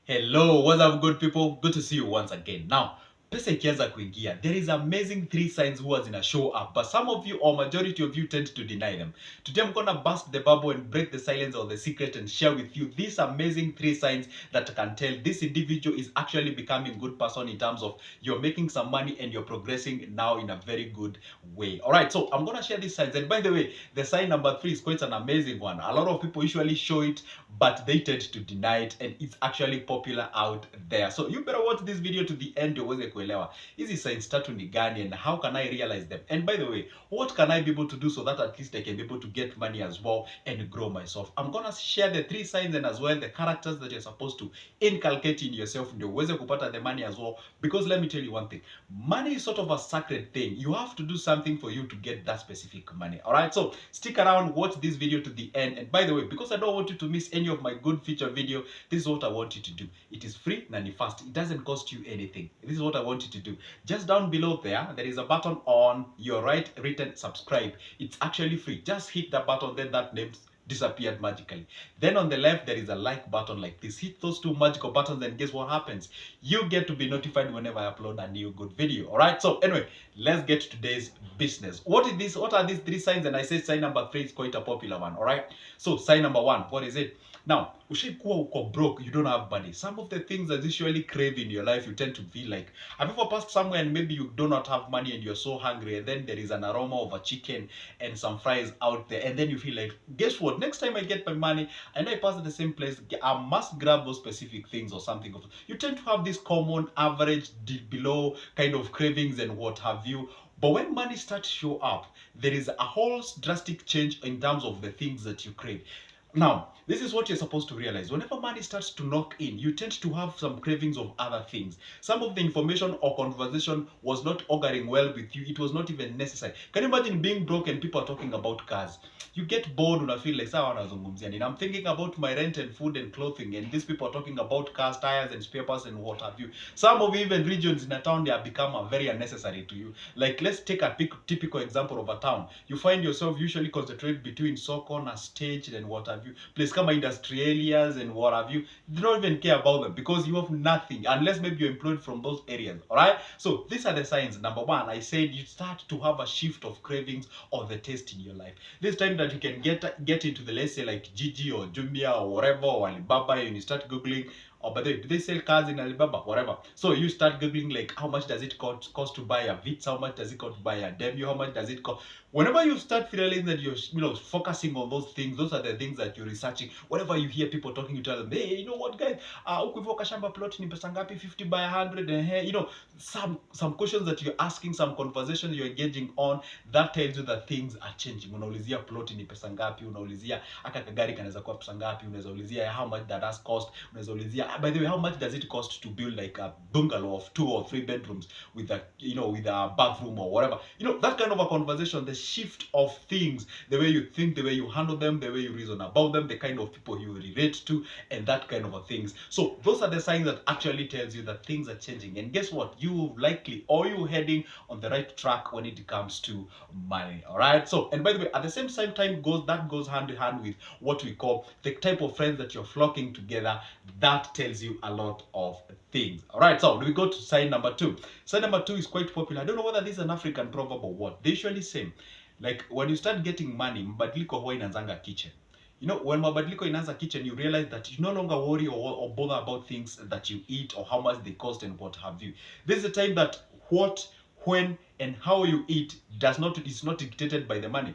Hello, what's up, good people? Good to see you once again. Now, PESA ikianza kuingia, there is amazing three signs huwa zina show up, but some of you or majority of you tend to deny them. Today I'm gonna bust the bubble and break the silence or the secret and share with you these amazing three signs that can tell this individual is actually becoming a good person in terms of you're making some money and you're progressing now in a very good way. Alright, so I'm gonna share these signs. And by the way, the sign number 3 is quite an amazing one. A lot of people usually show it, but they tend to deny it, and it's actually popular out there. So you better watch this video to the end uweze kuelewa hizi signs tatu ni gani and how can I realize them. And by the way, what can I be able to do so that at least I can be able to get money as well and grow myself. I'm gonna share the three signs and as well the characters that you're supposed to inculcate in yourself ndio uweze kupata the money as well, because let me tell you one thing, money is sort of a sacred thing. You have to do something for you to get that specific money. All right, so stick around, watch this video to the end. And by the way, because I don't want you to miss any of my good feature video, this is what I want you to do. It is free and fast. It doesn't cost you anything. This is what I want you to do. Just down below there is a button on your right written subscribe. It's actually free. Just hit that button, then that name disappeared magically. Then on the left there is a like button like this. Hit those two magical buttons and guess what happens? You get to be notified whenever I upload a new good video. All right, so anyway, let's get to today's business. What are these three signs? And I said sign number 3 is quite a popular one. All right, so sign number 1, what is it? Now, ushaikuwa uko broke, you don't have money. Some of the things that usually crave in your life, you tend to feel like, have you ever passed somewhere and maybe you do not have money and you're so hungry, and then there is an aroma of a chicken and some fries out there, and then you feel like, guess what, next time I get my money and I pass the same place, I must grab those specific things or something. You tend to have this common average below kind of cravings and what have you. But when money starts to show up, there is a whole drastic change in terms of the things that you crave. Now, this is what you're supposed to realize. Whenever money starts to knock in, you tend to have some cravings of other things. Some of the information or conversation was not auguring well with you. It was not even necessary. Can you imagine being broke and people are talking about cars? You get bored and I feel like, and I'm thinking about my rent and food and clothing, and these people are talking about cars, tires, and spare parts and what have you. Some of even regions in a town, they have become very unnecessary to you. Like, let's take a typical example of a town. You find yourself usually concentrated between Soko, a stage, and what have you. Place kama industry areas and what have you, they don't even care about them because you have nothing unless maybe you're employed from those areas. All right, so these are the signs. Number 1, I said you start to have a shift of cravings or the taste in your life. This time that you can get into the, let's say, like Gigi or Jumia or whatever, or Alibaba, and you start googling, or by the way, do they sell cars in Alibaba? Whatever. So you start googling like, how much does it cost to buy a Vitz? How much does it cost to buy a Demio? How much does it cost? Whenever you start feeling that you're focusing on those things, those are the things that you're researching. Whenever you hear people talking, you tell them, hey, you know what, guys? Ukivuka shamba plot ni pesa ngapi? 50 by 100, and hey, some questions that you're asking, some conversations you're engaging on, that tells you that things are changing. Unaulizia plot ni pesa ngapi? Unaulizia aka kagari kanaweza kuwa pesa ngapi? Unaweza ulizia how much that has cost? Unaweza ulizia, by the way, how much does it cost to build like a bungalow of 2 or 3 bedrooms with a bathroom or whatever? That kind of a conversation, the shift of things, the way you think, the way you handle them, the way you reason about them, the kind of people you relate to, and that kind of a things. So those are the signs that actually tells you that things are changing. And guess what? You likely, or you heading on the right track when it comes to money. All right. So, and by the way, at the same time goes hand in hand with what we call the type of friends that you're flocking together. That tells you a lot of things. All right. So we go to sign number 2. Sign number 2 is quite popular. I don't know whether this is an African proverb or what. They usually say, like, when you start getting money, mabadiliko huwa inaanzanga kitchen. When mabadiliko inaanza kitchen, you realize that you no longer worry or bother about things that you eat or how much they cost and what have you. This is the time that what, when, and how you eat is not dictated by the money.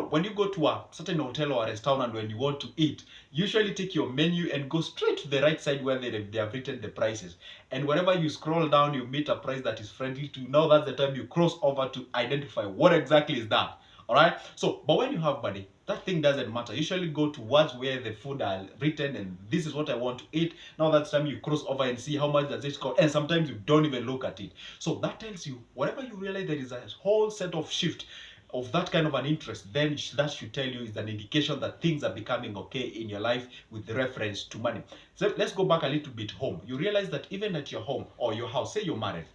When you go to a certain hotel or a restaurant and when you want to eat, usually take your menu and go straight to the right side where they have written the prices. And whenever you scroll down, you meet a price that is friendly to you. Now that's the time you cross over to identify what exactly is that. All right. So, but when you have money, that thing doesn't matter. You usually go towards where the food are written, and this is what I want to eat. Now that's time you cross over and see how much does it cost, and sometimes you don't even look at it. So that tells you, whatever you realize there is a whole set of shift of that kind of an interest, then that should tell you is an indication that things are becoming okay in your life with reference to money. So let's go back a little bit home. You realize that even at your home or your house, say you're married,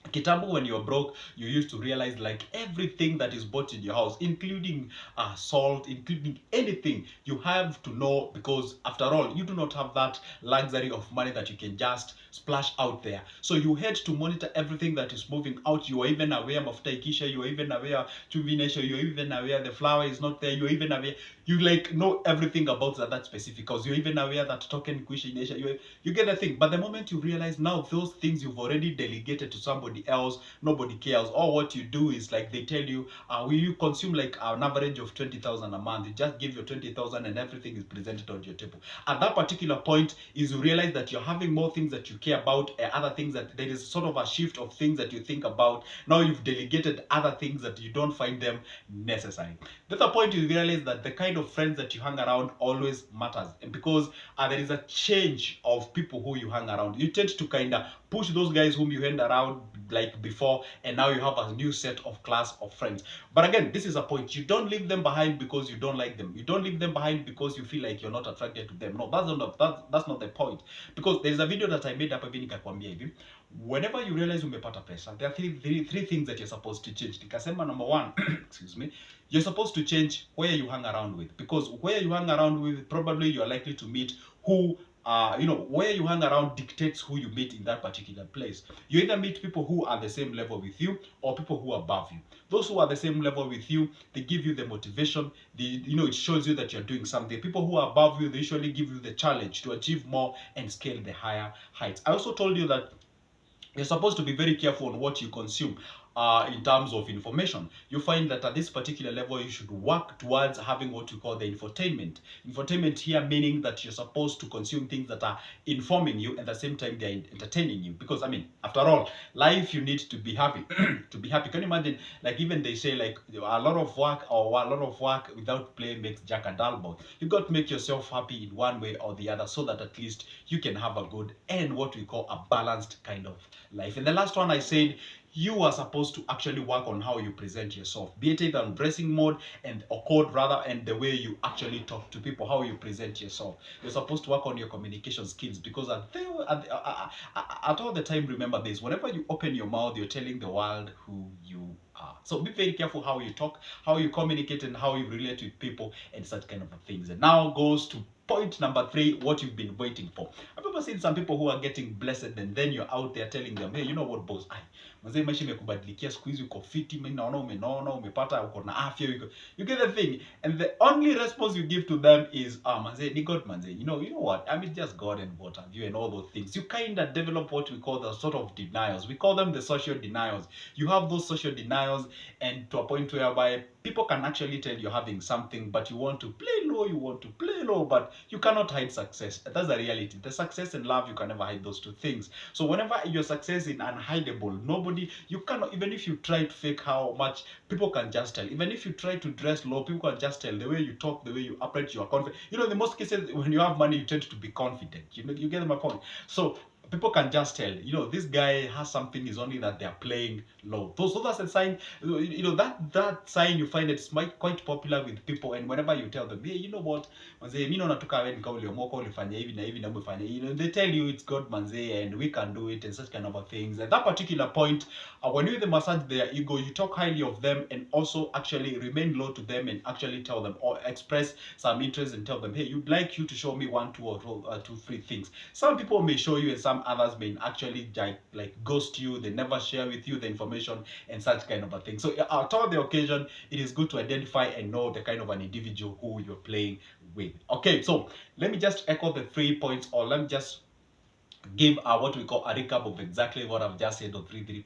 Kitambo, when you're broke, you used to realize like everything that is bought in your house, including salt, including anything, you have to know, because after all, you do not have that luxury of money that you can just splash out there. So you had to monitor everything that is moving out. You are even aware of Taikisha, you are even aware Chuvinesha, you are even aware the flour is not there, you are even aware, you like know everything about that specific, because you're even aware that token Kuisha Inesha, you get the thing. But the moment you realize now those things you've already delegated to somebody else, nobody cares. Or what you do is like they tell you, will you consume like an average of 20,000 a month? You just give your 20,000 and everything is presented on your table. At that particular point is you realize that you're having more things that you care about, other things that there is sort of a shift of things that you think about. Now you've delegated other things that you don't find them necessary. The other point you realize that the kind of friends that you hang around always matters, and because there is a change of people who you hang around. You tend to kind of push those guys whom you hang around like before, and now you have a new set of class of friends. But again, this is a point. You don't leave them behind because you don't like them. You don't leave them behind because you feel like you're not attracted to them. No, that's not the point. Because there's a video that I made up hivi nikakwambia hivi. Whenever you realize umepata pesa, there are three things that you're supposed to change. Nikasema number one, excuse me, you're supposed to change where you hang around with, because where you hang around with, probably you're likely to meet who where you hang around dictates who you meet in that particular place. You either meet people who are the same level with you, or people who are above you. Those who are the same level with you, they give you the motivation, it shows you that you're doing something. People who are above you, they usually give you the challenge to achieve more and scale the higher heights. I also told you that you're supposed to be very careful on what you consume in terms of information. You find that at this particular level, you should work towards having what we call the infotainment. Infotainment here meaning that you're supposed to consume things that are informing you, and at the same time they're entertaining you. Because I mean, after all, life, you need to be happy. To be happy, can you imagine? Like even they say like a lot of work without play makes Jack a dull boy. You got to make yourself happy in one way or the other, so that at least you can have a good and what we call a balanced kind of life. And the last one I said, you are supposed to actually work on how you present yourself, be it either on dressing mode and or code rather, and the way you actually talk to people, how you present yourself. You're supposed to work on your communication skills, because at all the time, remember this: whenever you open your mouth, you're telling the world who you are. So be very careful how you talk, how you communicate, and how you relate with people, and such kind of things. And now goes to point number 3, what you've been waiting for. I've ever seen some people who are getting blessed, and then you're out there telling them, hey, you know what boss, mzee, maisha imekubadilikia, siku hizi uko fiti, mimi naona umenona, umepata, uko na afya, you get the thing. And the only response you give to them is, manze, ni God, manze, you know what, I mean, just God and what have you, and all those things. You kind of develop what we call the sort of denials. We call them the social denials. You have those social denials, and to a point whereby people can actually tell you're having something, but you want to play low, but you cannot hide success. That's the reality. The success and love, you can never hide those two things. So whenever your success is unhideable, you cannot, even if you try to fake how much, people can just tell. Even if you try to dress low, people can just tell. The way you talk, the way you operate, you are confident. In most cases, when you have money, you tend to be confident. You get my point. So people can just tell, this guy has something, is only that they're playing low. So that's a sign, that sign, you find it's quite popular with people. And whenever you tell them, hey, you know what, manze, mimi nataka wewe uliomoka ulifanya hivi na hivi na umefanya, they tell you it's God, manze, and we can do it, and such kind of things. At that particular point, when you massage their ego, you talk highly of them, and also actually remain low to them, and actually tell them or express some interest and tell them, hey, you'd like you to show me 1, 2, or 2, 3 things. Some people may show you, and some others may actually like ghost you. They never share with you the information, and such kind of a thing. So at all the occasion, it is good to identify and know the kind of an individual who you're playing with. Okay, so let me just echo the 3 points, or let me just give what we call a recap of exactly what I've just said of 3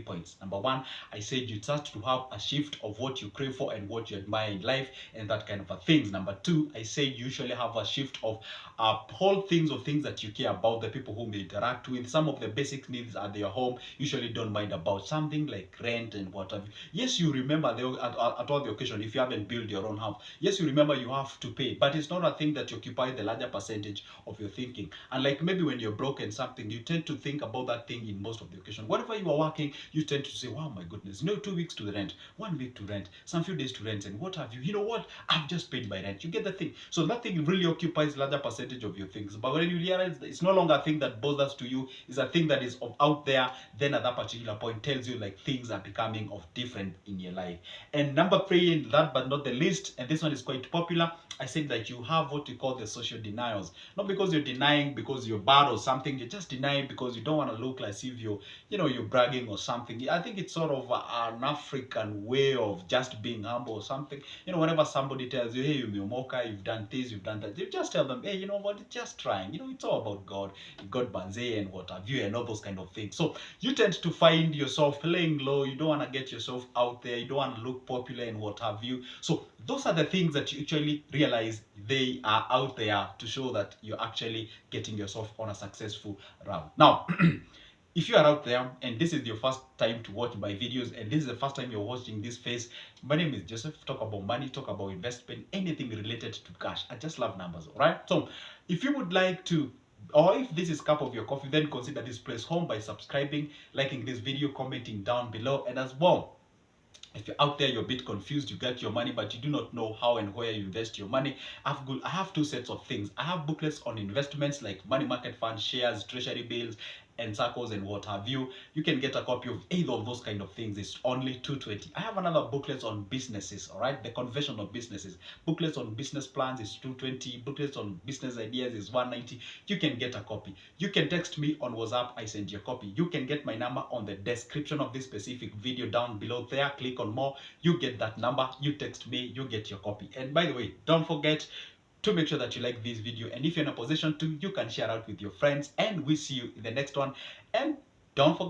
points. Number 1, I said you start to have a shift of what you crave for and what you admire in life, and that kind of things. Number 2, I said you usually have a shift of whole things of things that you care about, the people whom you interact with. Some of the basic needs at your home, usually don't mind about something like rent and whatever. Yes, you remember at all the occasion, if you haven't built your own house, yes, you remember you have to pay, but it's not a thing that you occupy the larger percentage of your thinking. And like maybe when you're broke and something, you tend to think about that thing in most of the occasion. Whenever you are working, you tend to say, wow, my goodness, 2 weeks to the rent, 1 week to rent, some few days to rent, and what have you. You know what? I've just paid my rent. You get the thing. So that thing really occupies larger percentage of your things. But when you realize that it's no longer a thing that bothers to you, it's a thing that is out there, then at that particular point tells you like things are becoming of different in your life. And number three, last but not the least, and this one is quite popular, I said that you have what we call the social denials. Not because you're denying because you're bad or something, you're just denying because you don't want to look like as if you're bragging or something. I think it's sort of an African way of just being humble or something. Whenever somebody tells you, hey, you're mocha, you've done this, you've done that, you just tell them, hey, you know what, it's just trying. It's all about God banze and what have you and all those kind of things. So you tend to find yourself playing low. You don't want to get yourself out there. You don't want to look popular and what have you. So those are the things that you actually realize they are out there to show that you're actually getting yourself on a successful route. Now, if you are out there and this is your first time to watch my videos and this is the first time you're watching this face, my name is Joseph. Talk about money, talk about investment, anything related to cash. I just love numbers, all right? So if you would like to, or if this is cup of your coffee, then consider this place home by subscribing, liking this video, commenting down below, and as well, if you're out there, you're a bit confused, you get your money, but you do not know how and where you invest your money, I have two sets of things. I have booklets on investments like money market funds, shares, treasury bills, and circles and what have you. You can get a copy of either of those kind of things. It's only $220. I have another booklet on businesses, all right? The conventional businesses. Booklets on business plans is $220. Booklets on business ideas is $190. You can get a copy. You can text me on WhatsApp. I send you a copy. You can get my number on the description of this specific video down below there. Click on more. You get that number. You text me. You get your copy. And by the way, don't forget to make sure that you like this video, and if you're in a position to, you can share out with your friends, and we see you in the next one. And don't forget